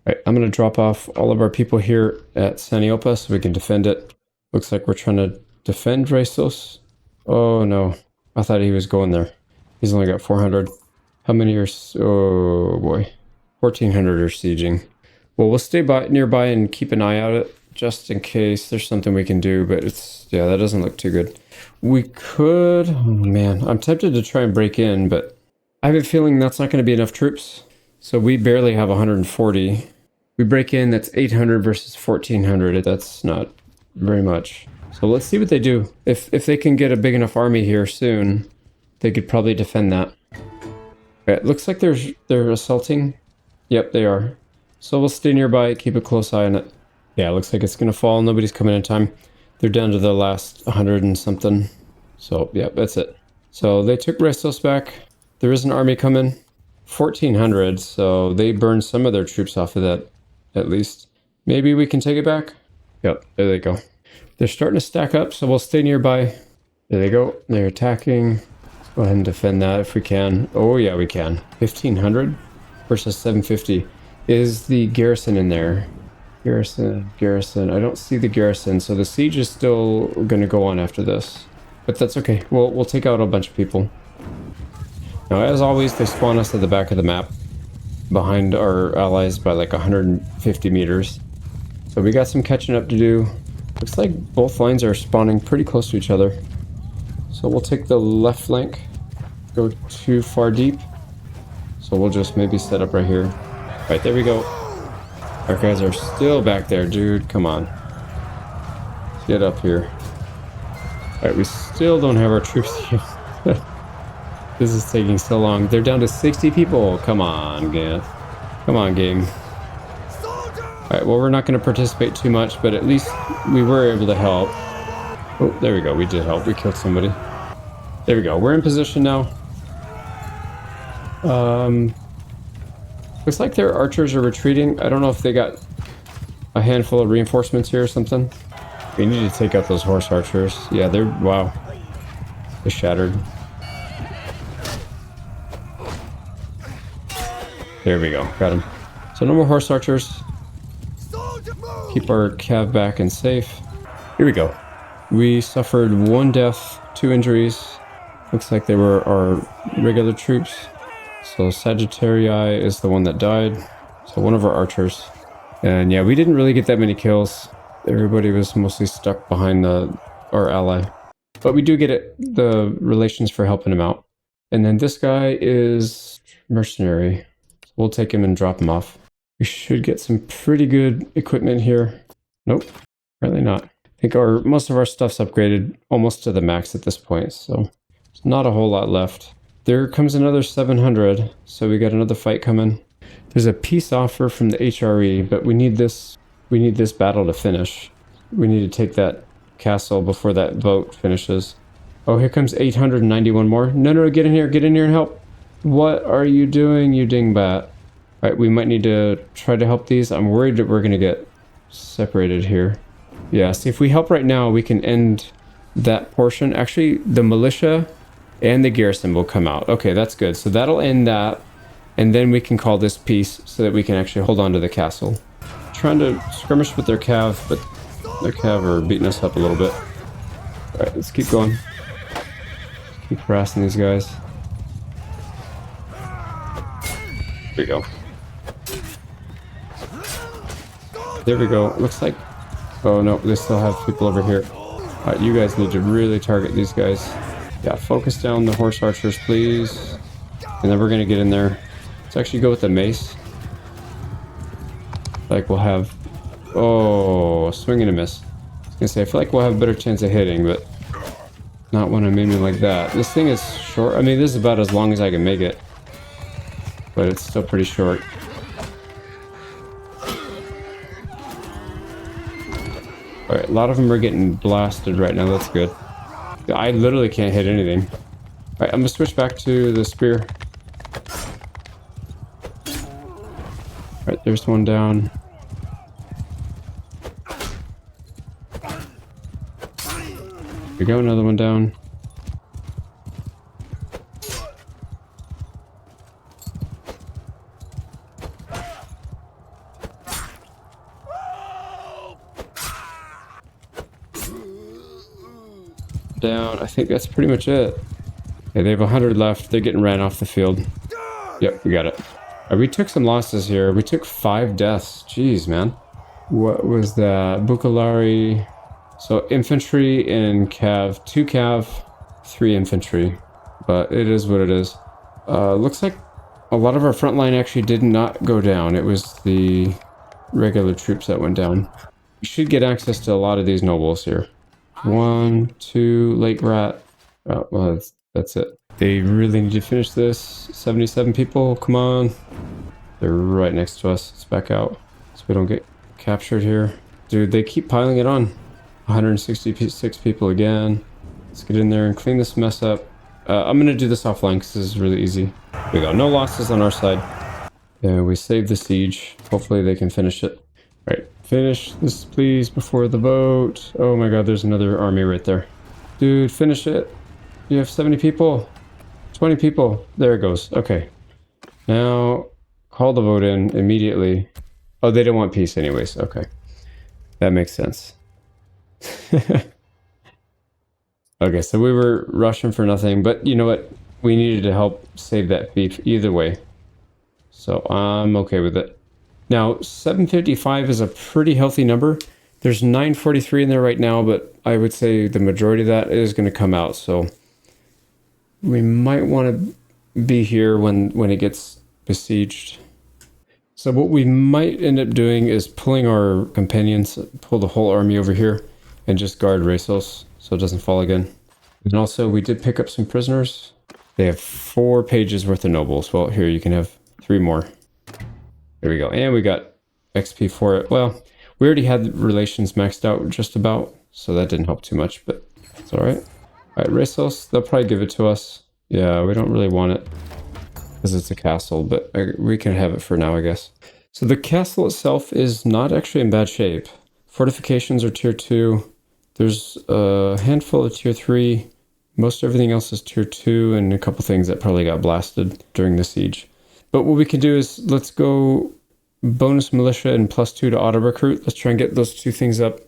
Right, I'm going to drop off all of our people here at Saniopa so we can defend it. Looks like we're trying to defend Raisos. Oh no, I thought he was going there. He's only got 400. How many are... Oh boy. 1,400 are sieging. Well, we'll stay nearby and keep an eye out it just in case there's something we can do, but it's... Yeah, that doesn't look too good. We could... Oh man, I'm tempted to try and break in, but I have a feeling that's not going to be enough troops. So we barely have 140. We break in, that's 800 versus 1,400. That's not very much. So let's see what they do. If they can get a big enough army here soon, they could probably defend that. Okay, it looks like they're assaulting. Yep, they are. So we'll stay nearby, keep a close eye on it. Yeah, it looks like it's going to fall. Nobody's coming in time. They're down to the last 100 and something. So, yeah, that's it. So they took Restos back. There is an army coming. 1,400, so they burned some of their troops off of that, at least. Maybe we can take it back? Yep, there they go. They're starting to stack up, so we'll stay nearby. There they go. They're attacking. Let's go ahead and defend that if we can. Oh, yeah, we can. 1,500 versus 750. Is the garrison in there? Garrison. I don't see the garrison, so the siege is still going to go on after this. But that's okay. We'll take out a bunch of people. Now, as always, they spawn us at the back of the map, behind our allies by like 150 meters. So we got some catching up to do. Looks like both lines are spawning pretty close to each other. So we'll take the left flank, go too far deep. So we'll just maybe set up right here. Right, there we go. Our guys are still back there, dude. Come on. Get up here. Alright, we still don't have our troops here. This is taking so long. They're down to 60 people. Come on, game. Come on, game. Alright, well, we're not going to participate too much, but at least we were able to help. Oh, there we go. We did help. We killed somebody. There we go. We're in position now. Looks like their archers are retreating. I don't know if they got a handful of reinforcements here or something. We need to take out those horse archers. Yeah, they're... Wow. They're shattered. There we go. Got him. So no more horse archers. Keep our cav back and safe. Here we go. We suffered 1 death, 2 injuries. Looks like they were our regular troops. So Sagittarii is the one that died. So one of our archers. And yeah, we didn't really get that many kills. Everybody was mostly stuck behind our ally. But we do get the relations for helping him out. And then this guy is mercenary. So we'll take him and drop him off. We should get some pretty good equipment here. Nope, apparently not. I think most of our stuff's upgraded almost to the max at this point. So there's not a whole lot left. There comes another 700, so we got another fight coming. There's a peace offer from the HRE, but we need this battle to finish. We need to take that castle before that vote finishes. Oh, here comes 891 more. No, get in here and help. What are you doing, you dingbat? Alright, we might need to try to help these. I'm worried that we're gonna get separated here. Yeah, see, if we help right now, we can end that portion. Actually, the militia and the garrison will come out. Okay, that's good. So that'll end that. And then we can call this peace so that we can actually hold on to the castle. Trying to skirmish with their cav, but their cav are beating us up a little bit. Alright, let's keep going. Keep harassing these guys. There we go. There we go. Looks like... Oh no, they still have people over here. Alright, you guys need to really target these guys. Yeah, focus down the horse archers, please. And then we're gonna get in there. Let's actually go with the mace. Like we'll have... Oh, swing and a miss. I was gonna say, I feel like we'll have a better chance of hitting, but not when I'm aiming like that. This thing is short. I mean, this is about as long as I can make it. But it's still pretty short. Alright, a lot of them are getting blasted right now. That's good. I literally can't hit anything. Alright, I'm gonna switch back to the spear. Alright, there's one down. There we go, another one down. down. I think that's pretty much it. Okay, they have 100 left. They're getting ran off the field. Yep, we got it. We took some losses here. We took 5 deaths. Jeez, man. What was that? Bukalari. So infantry and cav. 2 cav, 3 infantry. But it is what it is. Looks like a lot of our front line actually did not go down. It was the regular troops that went down. We should get access to a lot of these nobles here. 1, 2, Lake Rat. Oh, well, that's it. They really need to finish this. 77 people, come on. They're right next to us. Let's back out so we don't get captured here. Dude, they keep piling it on. 166 people again. Let's get in there and clean this mess up. I'm going to do this offline because this is really easy. There we go. No losses on our side. And we saved the siege. Hopefully they can finish it. All right, finish this please before the vote. Oh my god, there's another army right there. Dude, finish it. You have 70 people. 20 people. There it goes. Okay. Now, call the vote in immediately. Oh, they don't want peace anyways. Okay. That makes sense. Okay, so we were rushing for nothing, but you know what? We needed to help save that beef either way. So I'm okay with it. Now, 755 is a pretty healthy number. There's 943 in there right now, but I would say the majority of that is going to come out. So we might want to be here when it gets besieged. So what we might end up doing is pulling our companions, pull the whole army over here, and just guard Racels so it doesn't fall again. And also, we did pick up some prisoners. They have 4 pages worth of nobles. Well, here, you can have 3 more. There we go. And we got XP for it. Well, we already had relations maxed out just about, so that didn't help too much, but it's all right. All right, Racels, they'll probably give it to us. Yeah, we don't really want it because it's a castle, but we can have it for now, I guess. So the castle itself is not actually in bad shape. Fortifications are tier 2. There's a handful of tier 3. Most everything else is tier 2 and a couple things that probably got blasted during the siege. But what we can do is let's go bonus militia and +2 to auto recruit. Let's try and get those 2 things up.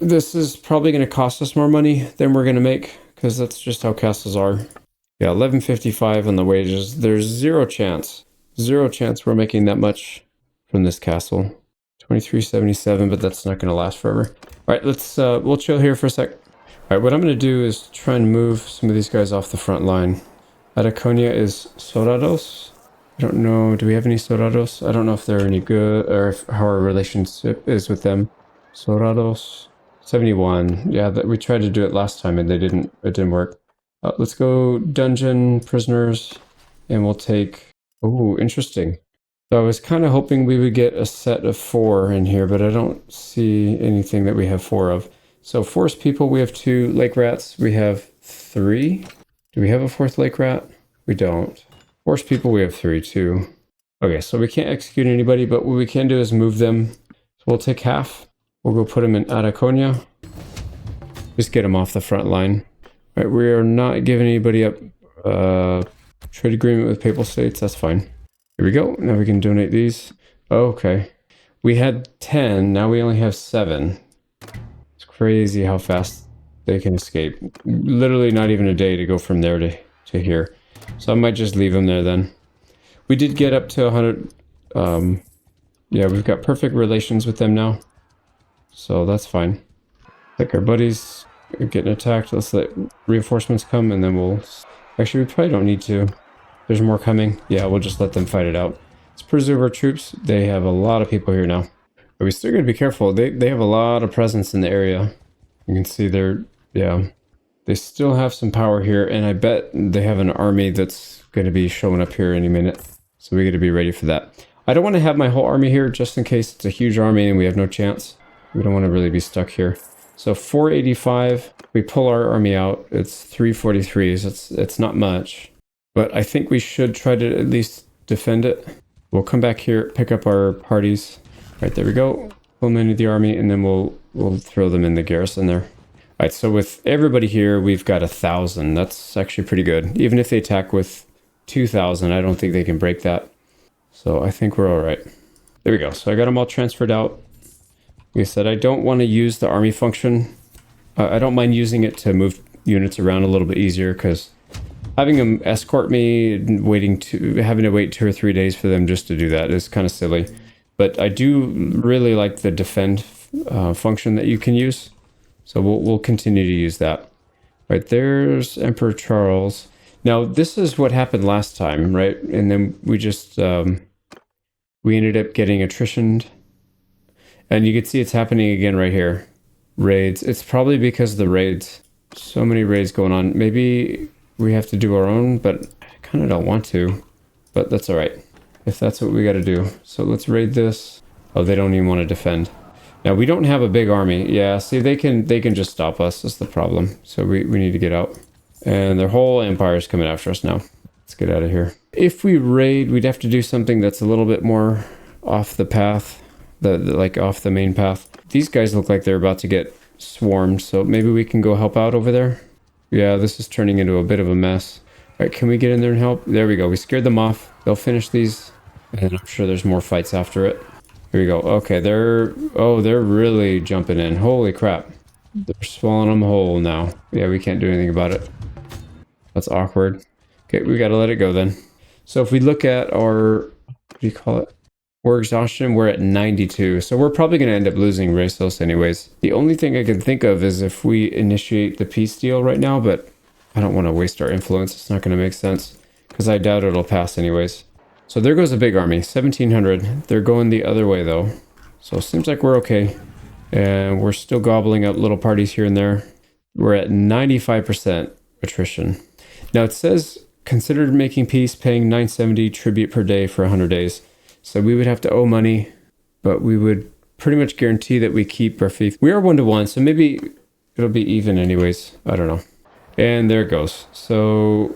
This is probably going to cost us more money than we're going to make because that's just how castles are. Yeah, 1155 on the wages. There's zero chance we're making that much from this castle. 2377, but that's not going to last forever. All right, let's we'll chill here for a sec. All right, what I'm going to do is try and move some of these guys off the front line. Ataconia is Soldados. I don't know, do we have any Soldados? I don't know if they're any good or how our relationship is with them. Soldados 71. Yeah, we tried to do it last time and it didn't work. Let's go dungeon prisoners and we'll take, oh, interesting. So I was kind of hoping we would get a set of 4 in here, but I don't see anything that we have 4 of. So forest people, we have 2 lake rats. We have 3. Do we have a 4th lake rat? We don't. Forest people, we have 3 too. Okay, so we can't execute anybody, but what we can do is move them. So we'll take half. We'll go put them in Ataconia. Just get them off the front line. All right, we are not giving anybody up. Trade agreement with Papal States, that's fine. Here we go. Now we can donate these. Oh, okay. We had 10, now we only have 7. It's crazy how fast they can escape. Literally not even a day to go from there to here. So I might just leave them there then. We did get up to 100. Yeah, we've got perfect relations with them now. So that's fine. Like our buddies are getting attacked. Let's let reinforcements come and then we'll... Actually, we probably don't need to. There's more coming. Yeah, we'll just let them fight it out. Let's preserve our troops. They have a lot of people here now. But we still gotta be careful. They have a lot of presence in the area. You can see they're... Yeah. They still have some power here, and I bet they have an army that's going to be showing up here any minute. So we got to be ready for that. I don't want to have my whole army here just in case it's a huge army and we have no chance. We don't want to really be stuck here. So 485, we pull our army out. It's 343, so it's not much. But I think we should try to at least defend it. We'll come back here, pick up our parties. Right, there we go. Pull them into the army, and then we'll throw them in the garrison there. All right, so with everybody here, we've got 1,000. That's actually pretty good. Even if they attack with 2,000, I don't think they can break that. So I think we're all right. There we go. So I got them all transferred out. Like I said, I don't want to use the army function. I don't mind using it to move units around a little bit easier, because having them escort me and having to wait 2 or 3 days for them just to do that is kind of silly. But I do really like the defend function that you can use. So we'll continue to use that. Right, there's Emperor Charles. Now, this is what happened last time, right? And then we just, we ended up getting attritioned. And you can see it's happening again right here. Raids. It's probably because of the raids. So many raids going on. Maybe we have to do our own, but I kind of don't want to. But that's all right, if that's what we got to do. So let's raid this. Oh, they don't even want to defend. Now, we don't have a big army. Yeah, see, they can just stop us. That's the problem. So we need to get out. And their whole empire is coming after us now. Let's get out of here. If we raid, we'd have to do something that's a little bit more off the path. Like off the main path. These guys look like they're about to get swarmed. So maybe we can go help out over there. Yeah, this is turning into a bit of a mess. All right, can we get in there and help? There we go. We scared them off. They'll finish these. And I'm sure there's more fights after it. Here we go. Okay, they're really jumping in. Holy crap. They're swallowing them whole now. Yeah, we can't do anything about it. That's awkward. Okay, we gotta let it go then. So if we look at our, what do you call it? War exhaustion, we're at 92. So we're probably gonna end up losing resource anyways. The only thing I can think of is if we initiate the peace deal right now, but I don't want to waste our influence. It's not gonna make sense because I doubt it'll pass anyways. So there goes a big army, 1,700. They're going the other way though. So it seems like we're okay. And we're still gobbling up little parties here and there. We're at 95% attrition. Now it says, considered making peace, paying 970 tribute per day for 100 days. So we would have to owe money, but we would pretty much guarantee that we keep our fief. We are 1-to-1, so maybe it'll be even anyways. I don't know. And there it goes. So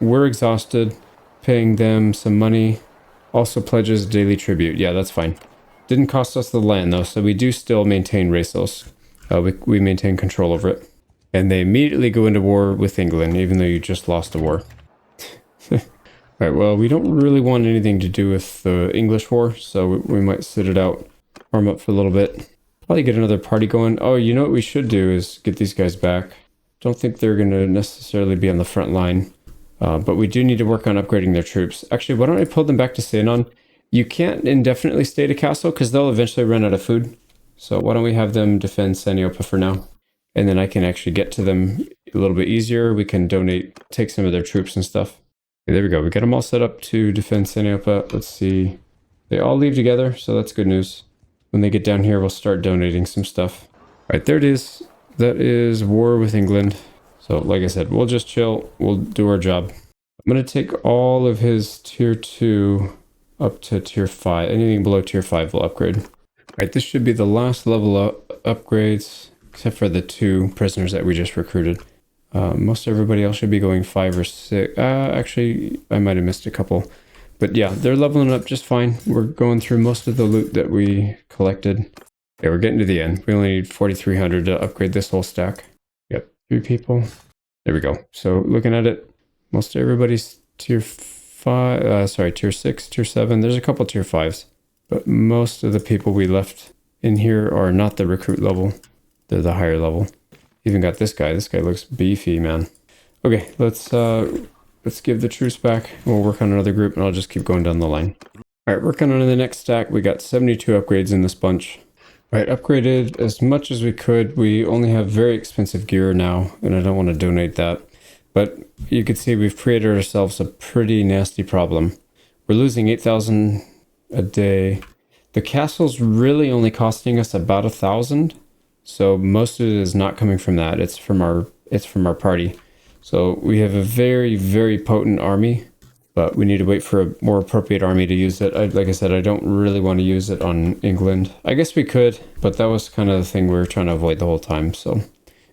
we're exhausted. Paying them some money. Also pledges daily tribute. Yeah, that's fine. Didn't cost us the land though, so we do still maintain Resos. We maintain control over it. And they immediately go into war with England, even though you just lost a war. Alright, well, we don't really want anything to do with the English war, so we might sit it out, arm up for a little bit. Probably get another party going. Oh, you know what we should do is get these guys back. Don't think they're going to necessarily be on the front line. But we do need to work on upgrading their troops. Actually, why don't I pull them back to Sanon? You can't indefinitely stay at a castle because they'll eventually run out of food. So why don't we have them defend Saniopa for now? And then I can actually get to them a little bit easier. We can take some of their troops and stuff. Okay, there we go. We got them all set up to defend Saniopa. Let's see. They all leave together, so that's good news. When they get down here, we'll start donating some stuff. All right, there it is. That is war with England. So like I said, we'll just chill. We'll do our job. I'm going to take all of his tier 2 up to tier 5. Anything below tier 5 will upgrade. All right, this should be the last level up upgrades, except for the 2 prisoners that we just recruited. Most everybody else should be going 5 or 6. Actually, I might have missed a couple. But yeah, they're leveling up just fine. We're going through most of the loot that we collected. Yeah, we're getting to the end. We only need 4,300 to upgrade this whole stack. Yep, 3 people. There we go. So looking at it, most everybody's tier 5, tier 6, tier 7. There's a couple tier 5s. But most of the people we left in here are not the recruit level. They're the higher level. Even got this guy. This guy looks beefy, man. Okay, let's give the truce back. We'll work on another group, and I'll just keep going down the line. All right, working on the next stack. We got 72 upgrades in this bunch. All right, upgraded as much as we could. We only have very expensive gear now, and I don't want to donate that. But you can see we've created ourselves a pretty nasty problem. We're losing 8,000 a day. The castle's really only costing us about 1,000. So most of it is not coming from that. It's from our party. So we have a very, very potent army, but we need to wait for a more appropriate army to use it. Like I said, I don't really want to use it on England. I guess we could, but that was kind of the thing we were trying to avoid the whole time. So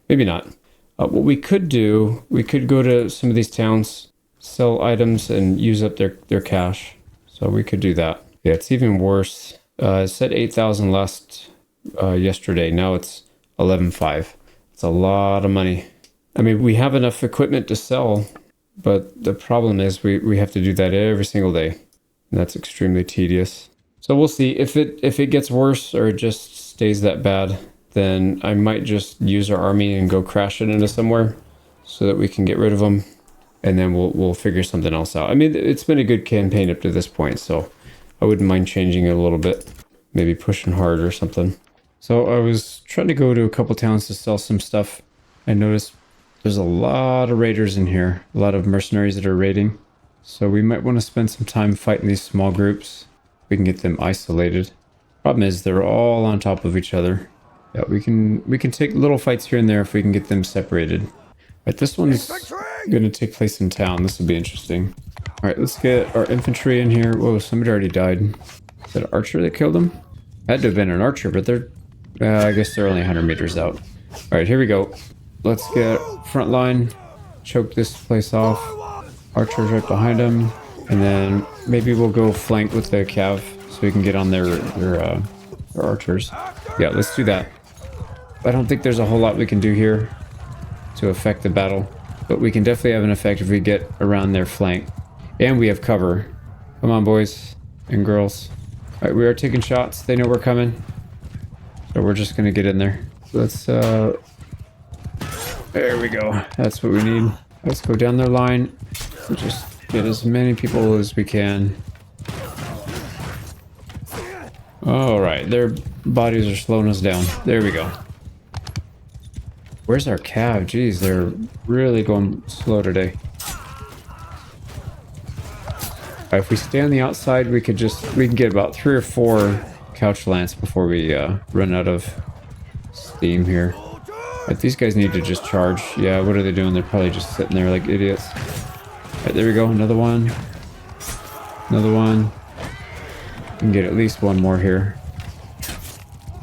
maybe not. What we could do, we could go to some of these towns, sell items, and use up their cash. So we could do that. Yeah, it's even worse. It said 8,000 last yesterday. Now it's 11,500. It's a lot of money. I mean, we have enough equipment to sell, but the problem is we have to do that every single day. And that's extremely tedious. So we'll see. If it gets worse or it just stays that bad, then I might just use our army and go crash it into somewhere. so that we can get rid of them, and then we'll figure something else out. I mean, it's been a good campaign up to this point, so I wouldn't mind changing it a little bit, maybe pushing hard or something. So I was trying to go to a couple towns to sell some stuff. I noticed there's a lot of raiders in here, a lot of mercenaries that are raiding. So we might want to spend some time fighting these small groups. We can get them isolated. Problem is they're all on top of each other. Yeah, we can take little fights here and there if we can get them separated. Right, this one's going to take place in town. This will be interesting. All right, let's get our infantry in here. Whoa, somebody already died. Is that an archer that killed him? Had to have been an archer, but they're... I guess they're only 100 meters out. All right, here we go. Let's get front line. Choke this place off. Archers right behind them. And then maybe we'll go flank with the cav so we can get on their archers. Yeah, let's do that. I don't think there's a whole lot we can do here to affect the battle, but we can definitely have an effect if we get around their flank. And we have cover. Come on, boys and girls. All right, we are taking shots. They know we're coming. So we're just going to get in there. Let's, there we go. That's what we need. Let's go down their line. We'll just get as many people as we can. All right, their bodies are slowing us down. There we go. Where's our cav? Jeez, they're really going slow today. If we stay on the outside, we can get about 3 or 4 couch lance before we run out of steam here. But these guys need to just charge. Yeah, what are they doing? They're probably just sitting there like idiots. All right, there we go. Another one. Another one. We can get at least one more here.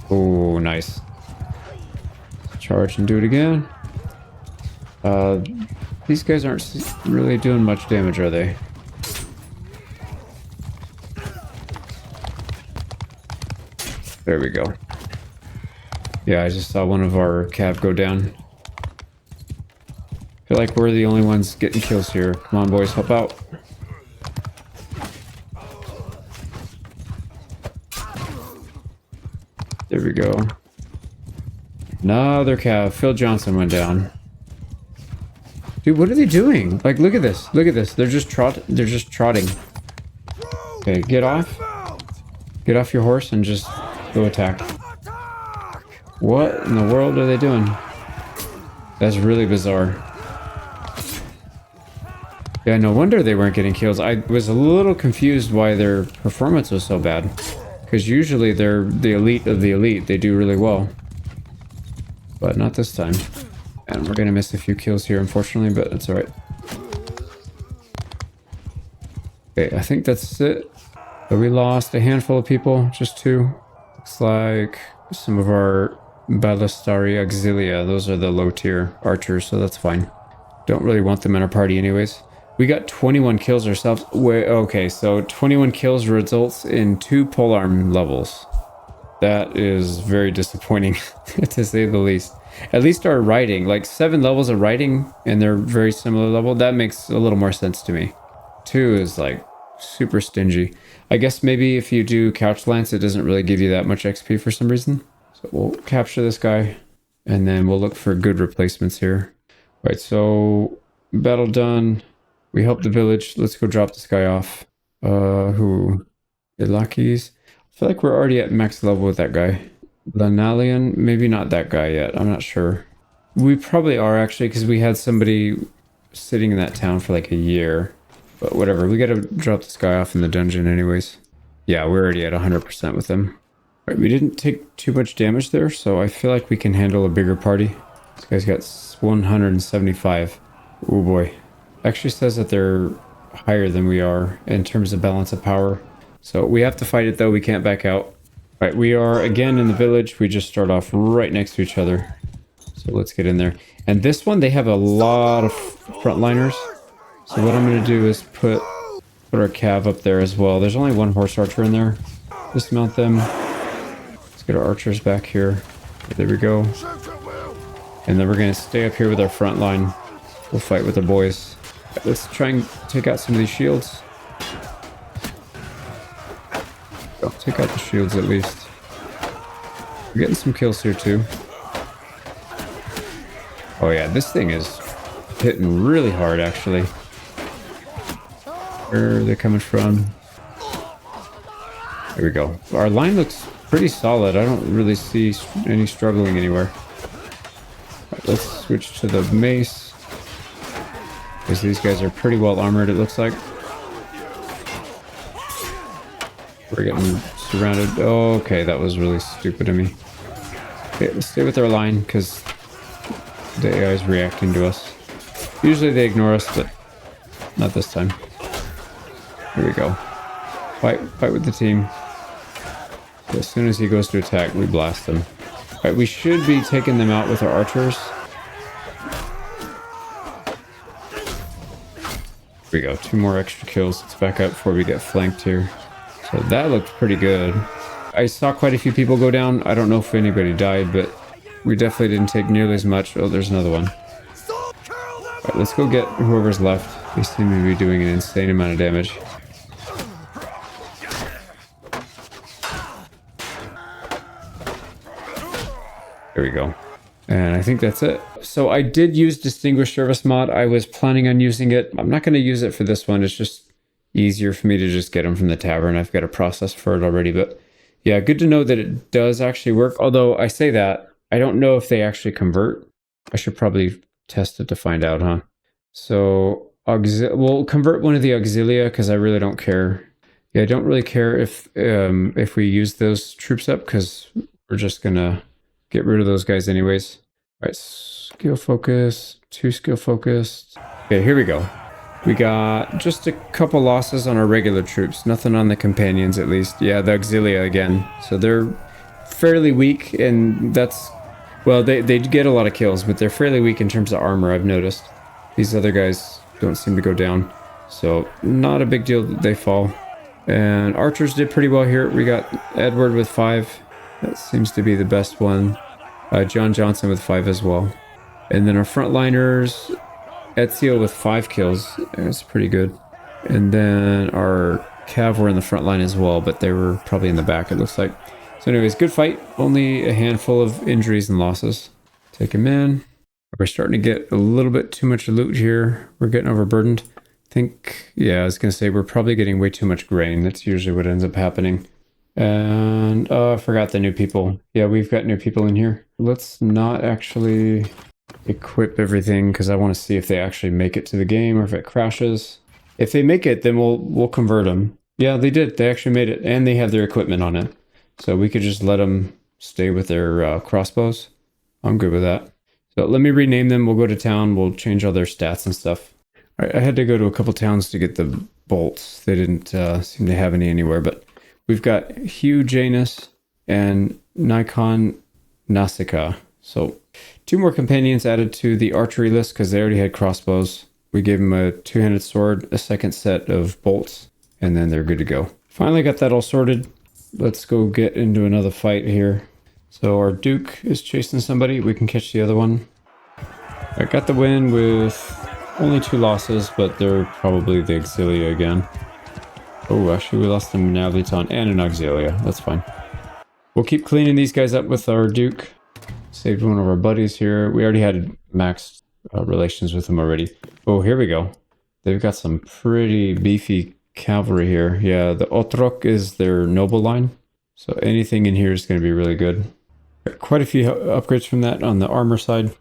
Oh, nice. Charge and do it again. These guys aren't really doing much damage, are they? There we go. Yeah, I just saw one of our cav go down. I feel like we're the only ones getting kills here. Come on, boys, help out. There we go. Another cav. Phil Johnson went down. Dude, what are they doing? Like, look at this. Look at this. They're just trotting. Okay, get off. Get off your horse and just go attack. What in the world are they doing? That's really bizarre. Yeah, no wonder they weren't getting kills. I was a little confused why their performance was so bad. Because usually they're the elite of the elite. They do really well. But not this time. And we're going to miss a few kills here, unfortunately, but that's alright. Okay, I think that's it. But we lost a handful of people, just 2. Looks like some of our Ballistari Auxilia. Those are the low tier archers, so that's fine. Don't really want them in our party anyways. We got 21 kills ourselves. Wait, okay, so 21 kills results in 2 polearm levels. That is very disappointing, to say the least. At least our riding, like 7 levels of riding, and they're very similar level, that makes a little more sense to me. 2 is like super stingy. I guess maybe if you do couch lance, it doesn't really give you that much XP for some reason. So we'll capture this guy, and then we'll look for good replacements here. Right, so battle done. We helped the village. Let's go drop this guy off. Who? Ilakis. I feel like we're already at max level with that guy. Lanalian, maybe not that guy yet. I'm not sure. We probably are actually, because we had somebody sitting in that town for like a year. But whatever, we gotta drop this guy off in the dungeon anyways. Yeah, we're already at 100% with him. Right, we didn't take too much damage there, so I feel like we can handle a bigger party. This guy's got 175. Oh boy. Actually says that they're higher than we are in terms of balance of power. So we have to fight it though, we can't back out. Right, we are again in the village. We just start off right next to each other. So let's get in there. And this one, they have a lot of frontliners. So what I'm going to do is put our cav up there as well. There's only 1 horse archer in there. Dismount them. Let's get our archers back here. There we go. And then we're going to stay up here with our front line. We'll fight with the boys. Let's try and take out some of these shields. Oh, take out the shields at least. We're getting some kills here too. Oh yeah, this thing is hitting really hard, actually. Where are they coming from? There we go. Our line looks pretty solid. I don't really see any struggling anywhere. Right, let's switch to the mace. Because these guys are pretty well armored, it looks like. We're getting surrounded. Oh, okay, that was really stupid of me. Okay, let's stay with our line, because the AI is reacting to us. Usually they ignore us, but not this time. Here we go. Fight with the team. So as soon as he goes to attack, we blast him. Alright, we should be taking them out with our archers. Here we go, 2 more extra kills. Let's back up before we get flanked here. So that looked pretty good. I saw quite a few people go down. I don't know if anybody died, but we definitely didn't take nearly as much. Oh, there's another one. Alright, let's go get whoever's left. They seem to be doing an insane amount of damage. There we go. And I think that's it. So I did use Distinguished Service Mod. I was planning on using it. I'm not going to use it for this one. It's just easier for me to just get them from the tavern. I've got a process for it already. But yeah, good to know that it does actually work. Although I say that, I don't know if they actually convert. I should probably test it to find out, huh? So we'll convert one of the Auxilia because I really don't care. Yeah, I don't really care if we use those troops up because we're just going to get rid of those guys anyways. All right, skill focus, 2 skill focused. Okay, here we go. We got just a couple losses on our regular troops. Nothing on the companions, at least. Yeah, the Auxilia again. So they're fairly weak, and that's... Well, they get a lot of kills, but they're fairly weak in terms of armor, I've noticed. These other guys don't seem to go down. So not a big deal that they fall. And archers did pretty well here. We got Edward with 5. That seems to be the best one. John Johnson with 5 as well. And then our frontliners, Ezio with 5 kills. That's pretty good. And then our Cav were in the front line as well, but they were probably in the back, it looks like. So anyways, good fight. Only a handful of injuries and losses. Take him in. We're starting to get a little bit too much loot here. We're getting overburdened. I think, yeah, I was going to say we're probably getting way too much grain. That's usually what ends up happening. And I forgot the new people. Yeah, we've got new people in here. Let's not actually equip everything because I want to see if they actually make it to the game or if it crashes. If they make it, then we'll convert them. Yeah, they did. They actually made it, and they have their equipment on it. So we could just let them stay with their crossbows. I'm good with that. So let me rename them. We'll go to town. We'll change all their stats and stuff. All right, I had to go to a couple towns to get the bolts. They didn't seem to have any anywhere, but we've got Hugh Janus and Nikon Nasica. So 2 more companions added to the archery list because they already had crossbows. We gave them a 2-handed sword, a second set of bolts, and then they're good to go. Finally got that all sorted. Let's go get into another fight here. So our Duke is chasing somebody. We can catch the other one. I got the win with only 2 losses, but they're probably the Auxilia again. Oh, actually, we lost a Naviton and an Auxilia. That's fine. We'll keep cleaning these guys up with our Duke. Saved one of our buddies here. We already had maxed relations with them already. Oh, here we go. They've got some pretty beefy cavalry here. Yeah, the Otrok is their noble line. So anything in here is going to be really good. Quite a few upgrades from that on the armor side.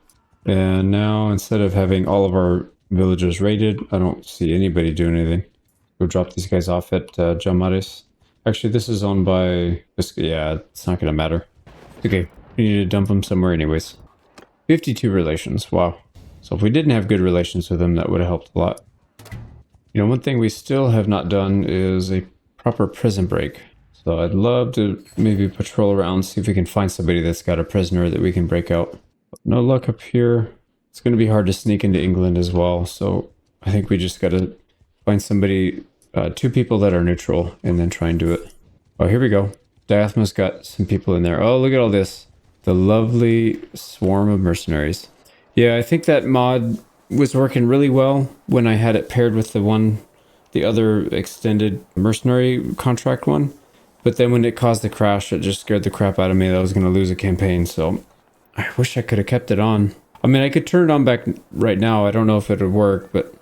And now, instead of having all of our villagers raided, I don't see anybody doing anything. Go drop these guys off at Jamaris. Actually, this is owned by... Yeah, it's not going to matter. Okay, we need to dump them somewhere anyways. 52 relations, wow. So if we didn't have good relations with them, that would have helped a lot. You know, one thing we still have not done is a proper prison break. So I'd love to maybe patrol around, see if we can find somebody that's got a prisoner that we can break out. No luck up here. It's going to be hard to sneak into England as well, so I think we just got to find somebody, 2 people that are neutral, and then try and do it. Oh, here we go. Diathma's got some people in there. Oh, look at all this. The lovely swarm of mercenaries. Yeah, I think that mod was working really well when I had it paired with the other extended mercenary contract one. But then when it caused the crash, it just scared the crap out of me that I was going to lose a campaign. So I wish I could have kept it on. I mean, I could turn it on back right now. I don't know if it would work, but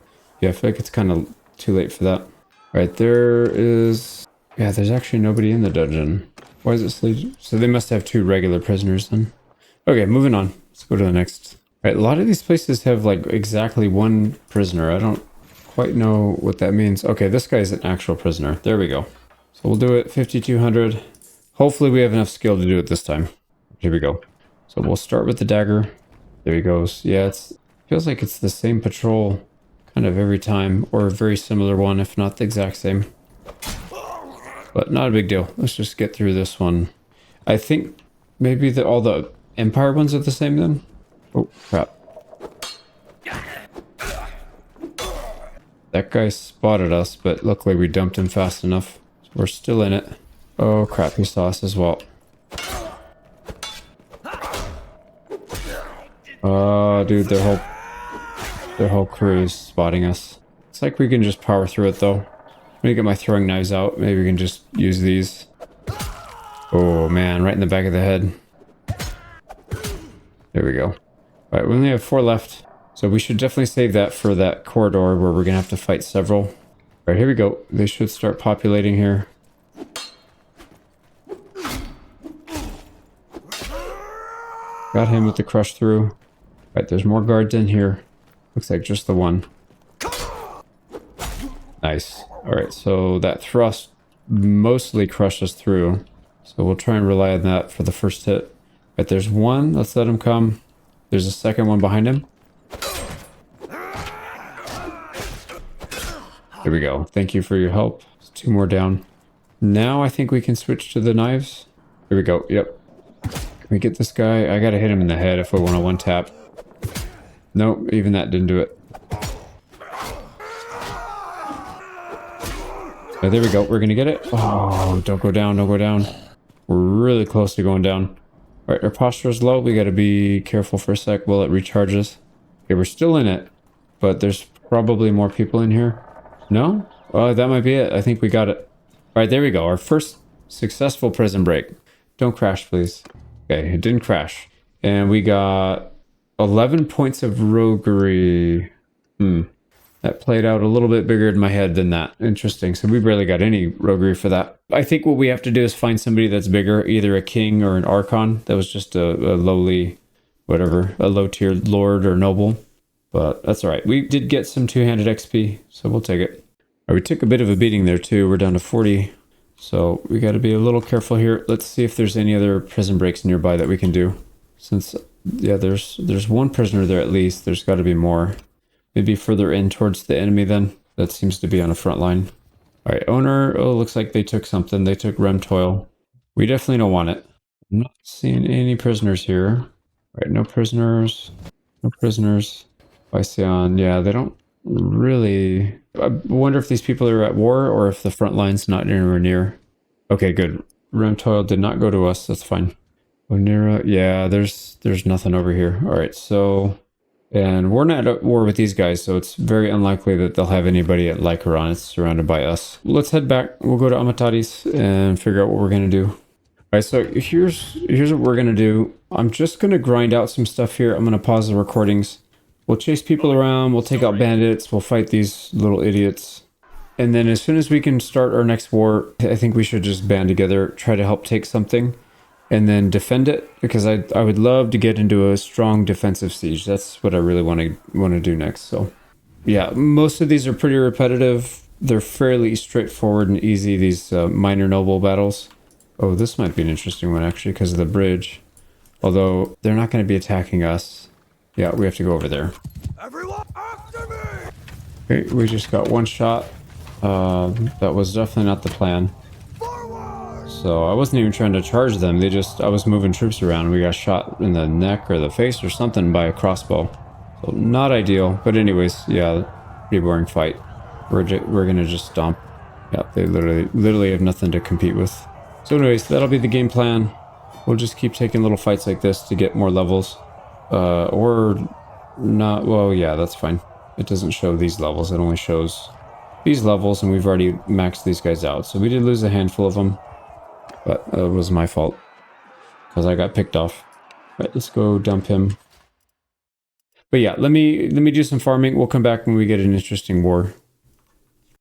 yeah, I feel like it's kind of too late for that. All right, there is... Yeah, there's actually nobody in the dungeon. Why is it sleep? So they must have 2 regular prisoners then. Okay, moving on. Let's go to the next. All right, a lot of these places have like exactly 1 prisoner. I don't quite know what that means. Okay, this guy's an actual prisoner. There we go. So we'll do it 5,200. Hopefully we have enough skill to do it this time. Here we go. So we'll start with the dagger. There he goes. Yeah, it feels like it's the same patrol kind of every time, or a very similar one, if not the exact same. But not a big deal. Let's just get through this one. I think maybe all the Empire ones are the same then? Oh, crap. That guy spotted us, but luckily we dumped him fast enough. So we're still in it. Oh, crap. He saw us as well. Oh, dude, their whole crew is spotting us. It's like we can just power through it, though. Let me get my throwing knives out. Maybe we can just use these. Oh, man, right in the back of the head. There we go. All right, we only have 4 left. So we should definitely save that for that corridor where we're going to have to fight several. All right, here we go. They should start populating here. Got him with the crush through. All right, there's more guards in here. Looks like just the one. Nice. All right, so that thrust mostly crushed us through. So we'll try and rely on that for the first hit. All right, there's one. Let's let him come. There's a second one behind him. There we go. Thank you for your help. There's 2 more down. Now I think we can switch to the knives. Here we go. Yep. Can we get this guy? I gotta hit him in the head if I want to one-tap. Nope, even that didn't do it. Oh, there we go. We're gonna get it. Oh, don't go down. Don't go down. We're really close to going down. All right, our posture is low. We gotta be careful for a sec while it recharges. Okay, we're still in it, but there's probably more people in here. No? Oh, that might be it. I think we got it. All right, there we go. Our first successful prison break. Don't crash, please. Okay, it didn't crash. And we got 11 points of roguery. That played out a little bit bigger in my head than that. Interesting. So we barely got any roguery for that. I think what we have to do is find somebody that's bigger, either a king or an archon. That was just a lowly, whatever, a low-tiered lord or noble. But that's all right. We did get some 2-handed XP, so we'll take it. All right, we took a bit of a beating there too. We're down to 40. So we got to be a little careful here. Let's see if there's any other prison breaks nearby that we can do. Since, yeah, there's 1 prisoner there at least. There's got to be more. Maybe further in towards the enemy then. That seems to be on a front line. All right, owner. Oh, looks like they took something. They took Rem Toil. We definitely don't want it. I'm not seeing any prisoners here. All right, no prisoners. No prisoners. Lycion, yeah, they don't really... I wonder if these people are at war or if the front line's not anywhere near. Okay, good. Rem Toil did not go to us. That's fine. Onira, yeah, there's nothing over here. All right, so... And we're not at war with these guys, so it's very unlikely that they'll have anybody at Lycaron. It's surrounded by us. Let's head back. We'll go to Amataris and figure out what we're going to do. All right, so here's what we're going to do. I'm just going to grind out some stuff here. I'm going to pause the recordings. We'll chase people around, we'll take out bandits, we'll fight these little idiots. And then as soon as we can start our next war, I think we should just band together, try to help take something, and then defend it, because I would love to get into a strong defensive siege. That's what I really want to do next. So yeah, most of these are pretty repetitive. They're fairly straightforward and easy, these minor noble battles. Oh, this might be an interesting one actually, because of the bridge. Although they're not going to be attacking us. Yeah, we have to go over there. Everyone after me! Okay, we just got 1 shot. That was definitely not the plan. Forward! So I wasn't even trying to charge them. I was moving troops around. We got shot in the neck or the face or something by a crossbow. So not ideal. But anyways, yeah, pretty boring fight. We're gonna just stomp. Yeah, they literally have nothing to compete with. So anyways, that'll be the game plan. We'll just keep taking little fights like this to get more levels. Or not, well, yeah, that's fine. It doesn't show these levels, it only shows these levels, and we've already maxed these guys out. So we did lose a handful of them, but it was my fault, because I got picked off. Right, let's go dump him. But yeah, let me do some farming. We'll come back when we get an interesting war.